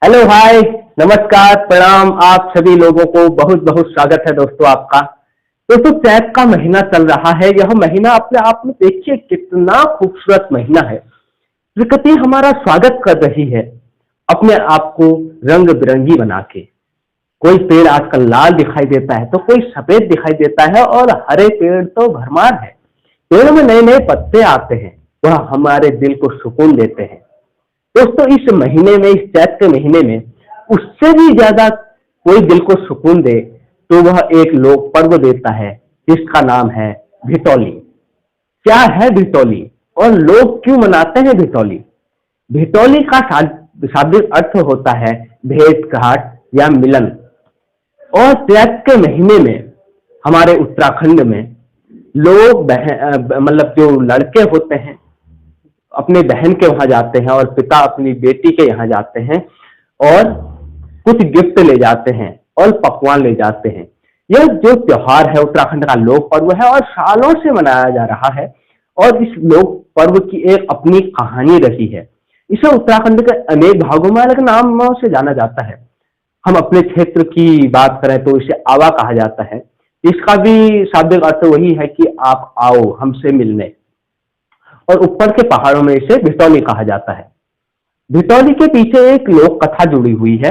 Hello hi. नमस्कार, प्रणाम आप सभी लोगों को बहुत बहुत स्वागत है दोस्तों आपका। दोस्तों चैत का महीना चल रहा है। यह महीना अपने आप में देखिए कितना खूबसूरत महीना है। प्रकृति हमारा स्वागत कर रही है अपने आप को रंग बिरंगी बना के। कोई पेड़ आजकल लाल दिखाई देता है तो कोई सफेद दिखाई देता है और हरे पेड़ तो भरमार है। पेड़ों में नए नए पत्ते आते हैं, वह हमारे दिल को सुकून देते हैं। दोस्तों इस महीने में, इस चैत के महीने में उससे भी ज्यादा कोई दिल को सुकून दे तो वह एक लोक पर्व देता है जिसका नाम है भितौली। क्या है भितौली और लोग क्यों मनाते हैं भितौली? भितौली का शाब्दिक अर्थ होता है भेंट घाट या मिलन। और चैत के महीने में हमारे उत्तराखंड में लोग मतलब जो लड़के होते हैं अपने बहन के वहां जाते हैं और पिता अपनी बेटी के यहाँ जाते हैं और कुछ गिफ्ट ले जाते हैं और पकवान ले जाते हैं। यह जो त्योहार है उत्तराखंड का लोक पर्व है और सालों से मनाया जा रहा है। और इस लोक पर्व की एक अपनी कहानी रही है। इसे उत्तराखंड के अनेक भागों में अलग नामों से जाना जाता है। हम अपने क्षेत्र की बात करें तो इसे आवा कहा जाता है। इसका भी शाब्दिक अर्थ वही है कि आप आओ हमसे मिलने। और ऊपर के पहाड़ों में इसे भितौली कहा जाता है। भितौली के पीछे एक लोक कथा जुड़ी हुई है।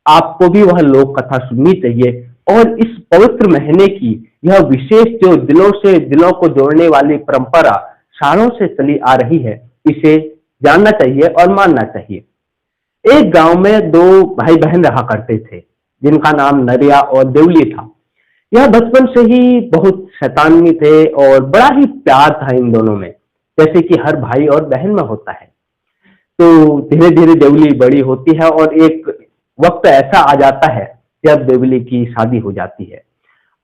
आपको भी वह लोक कथा सुननी चाहिए। और इस पवित्र महीने की यह विशेष जो दिलों से दिलों को जोड़ने वाली परंपरा सालों से चली आ रही है, इसे जानना चाहिए और मानना चाहिए। एक गांव में दो भाई बहन रहा करते थे जिनका नाम नरिया और देवली था। यह बचपन से ही बहुत शैतानी थे और बड़ा ही प्यार था इन दोनों में, जैसे कि हर भाई और बहन में होता है। तो धीरे धीरे देवली बड़ी होती है और एक वक्त ऐसा आ जाता है जब देवली की शादी हो जाती है।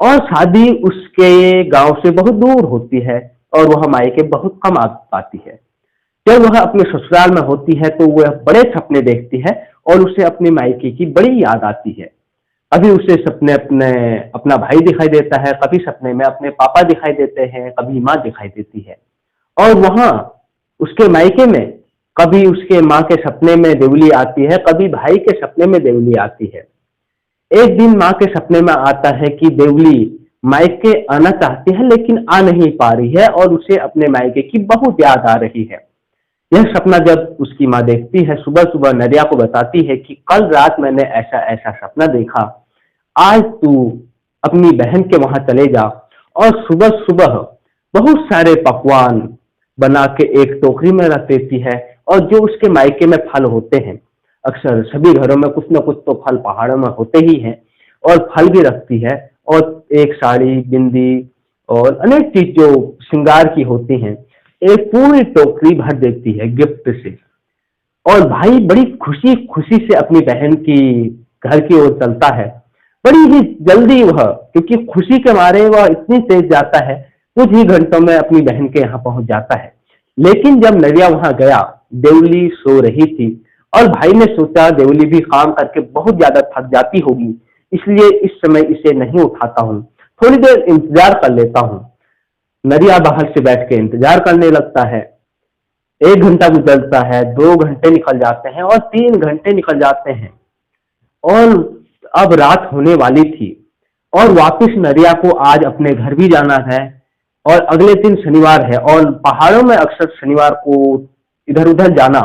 और शादी उसके गांव से बहुत दूर होती है और वह मायके बहुत कम आ पाती है। जब वह अपने ससुराल में होती है तो वह बड़े सपने देखती है और उसे अपने मायके की बड़ी याद आती है। कभी उसे सपने अपना भाई दिखाई देता है, कभी सपने में अपने पापा दिखाई देते हैं, कभी माँ दिखाई देती है। और वहां उसके मायके में कभी उसके माँ के सपने में देवली आती है, कभी भाई के सपने में देवली आती है। एक दिन माँ के सपने में आता है कि देवली मायके आना चाहती है लेकिन आ नहीं पा रही है और उसे अपने मायके की बहुत याद आ रही है। यह सपना जब उसकी माँ देखती है, सुबह सुबह नरिया को बताती है कि कल रात मैंने ऐसा ऐसा सपना देखा। आज तू अपनी बहन के वहां चले जा और सुबह सुबह बहुत सारे पकवान बना के एक टोकरी में रख देती है। और जो उसके मायके में फल होते हैं, अक्सर सभी घरों में कुछ न कुछ तो फल पहाड़ों में होते ही हैं, और फल भी रखती है। और एक साड़ी, बिंदी और अनेक चीज जो श्रृंगार की होती हैं, एक पूरी टोकरी भर देती है गिफ्ट से। और भाई बड़ी खुशी खुशी से अपनी बहन की घर की ओर चलता है। बड़ी ही जल्दी वह, क्योंकि खुशी के मारे वह इतनी तेज जाता है, कुछ ही घंटों में अपनी बहन के यहाँ पहुंच जाता है। लेकिन जब नरिया वहां गया, देवली सो रही थी और भाई ने सोचा देवली भी काम करके बहुत ज्यादा थक जाती होगी, इसलिए इस समय इसे नहीं उठाता हूँ, थोड़ी देर इंतजार कर लेता हूँ। नरिया बाहर से बैठ के इंतजार करने लगता है। 1 घंटा गुजरता है, 2 घंटे निकल जाते हैं और 3 घंटे निकल जाते हैं। और अब रात होने वाली थी और वापिस नरिया को आज अपने घर भी जाना है। और अगले दिन शनिवार है और पहाड़ों में अक्सर शनिवार को इधर उधर जाना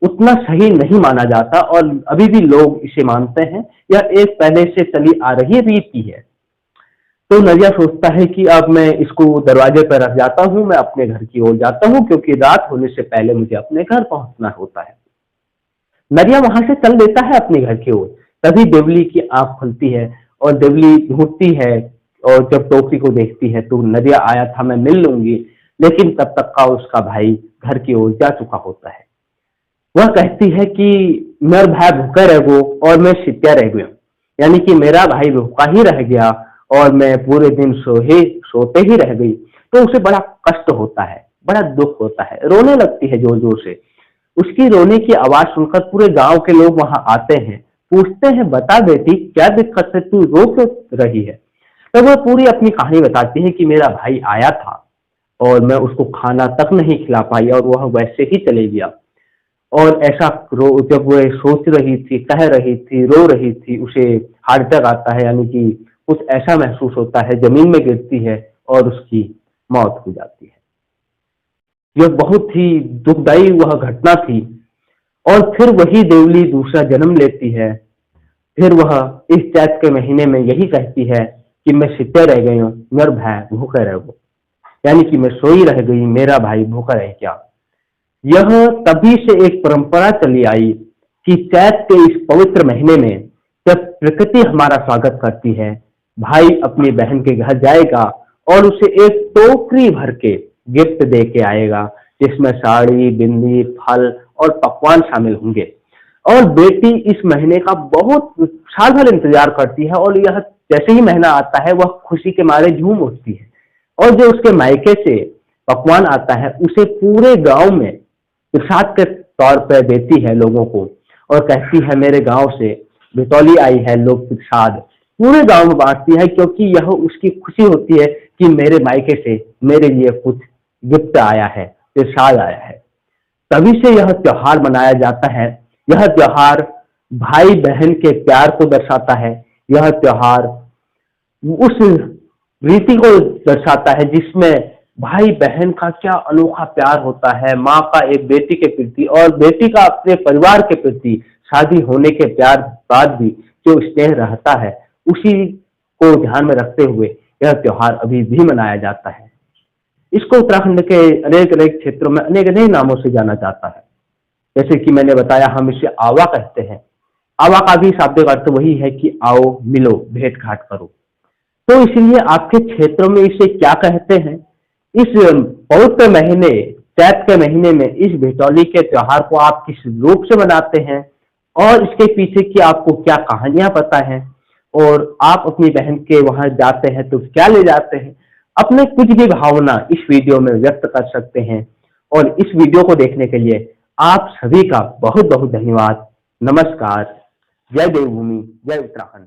उतना सही नहीं माना जाता और अभी भी लोग इसे मानते हैं। यह एक पहले से चली आ रही रीति है। तो नरिया सोचता है कि अब मैं इसको दरवाजे पर रख जाता हूँ, मैं अपने घर की ओर जाता हूँ, क्योंकि रात होने से पहले मुझे अपने घर पहुंचना होता है। नरिया वहां से चल देता है अपने घर की ओर। तभी देवली की आंख खुलती है और देवली ढूंढती है और जब टोकरी को देखती है तो नरिया आया था, मैं मिल लूंगी। लेकिन तब तक का उसका भाई घर की ओर जा चुका होता है। वह कहती है कि मेरा भाई भूखा रह गो और मैं सित्या रह गया, यानी कि मेरा भाई भूखा ही रह गया और मैं पूरे दिन सोते ही रह गई। तो उसे बड़ा कष्ट होता है, बड़ा दुख होता है, रोने लगती है जोर जोर से। उसकी रोने की आवाज सुनकर पूरे गांव के लोग वहां आते हैं, पूछते हैं बता बेटी क्या दिक्कत है, तू रो क्यों रही है? तब वह पूरी अपनी कहानी बताती है कि मेरा भाई आया था और मैं उसको खाना तक नहीं खिला पाई और वह वैसे ही चले गया। और ऐसा जब वो सोच रही थी, कह रही थी, रो रही थी, उसे हार्ट अटैक आता है, यानी कि कुछ ऐसा महसूस होता है, जमीन में गिरती है और उसकी मौत हो जाती है। यह बहुत ही दुखदायी वह घटना थी। और फिर वही देवली दूसरा जन्म लेती है। फिर वह इस चैत के महीने में यही कहती है कि मैं सिद्ध रह गई हूँ, मेरा भाई भूखा रह गो, यानी कि मैं सोई रह गई, मेरा भाई भूखा रह क्या। यह तभी से एक परंपरा चली आई कि चैत के इस पवित्र महीने में जब प्रकृति हमारा स्वागत करती है, भाई अपनी बहन के घर जाएगा और उसे एक टोकरी भर के गिफ्ट दे के आएगा, जिसमें साड़ी, बिंदी, फल और पकवान शामिल होंगे। और बेटी इस महीने का बहुत साल भर इंतजार करती है और यह जैसे ही महीना आता है वह खुशी के मारे झूम उठती है। और जो उसके मायके से पकवान आता है उसे पूरे गांव में प्रसाद के तौर पर देती है लोगों को, और कहती है मेरे गांव से बितौली आई है, लोग प्रसाद पूरे गांव में बांटती है, क्योंकि यह उसकी खुशी होती है कि मेरे मायके से मेरे लिए कुछ गिफ्ट आया है, प्रसाद आया है। तभी से यह त्योहार मनाया जाता है। यह त्योहार भाई बहन के प्यार को दर्शाता है। यह त्योहार उस रीति को दर्शाता है जिसमें भाई बहन का क्या अनोखा प्यार होता है, माँ का एक बेटी के प्रति और बेटी का अपने परिवार के प्रति, शादी होने के प्यार बाद भी जो स्नेह रहता है, उसी को ध्यान में रखते हुए यह त्योहार अभी भी मनाया जाता है। इसको उत्तराखंड के अनेक अनेक क्षेत्रों में अनेक अनेक नामों से जाना जाता है। जैसे कि मैंने बताया, हम इसे आवा कहते हैं। आवा का भी शाब्दिक अर्थ वही है कि आओ, मिलो, भेंट घाट करो। तो इसलिए आपके क्षेत्रों में इसे क्या कहते हैं, इस पवित्र महीने, चैत के महीने में इस भेटौली के त्योहार को आप किस रूप से मनाते हैं, और इसके पीछे की आपको क्या कहानियां पता है, और आप अपनी बहन के वहां जाते हैं तो क्या ले जाते हैं, अपने कुछ भी भावना इस वीडियो में व्यक्त कर सकते हैं। और इस वीडियो को देखने के लिए आप सभी का बहुत बहुत धन्यवाद। नमस्कार। जय देवभूमि, जय उत्तराखंड।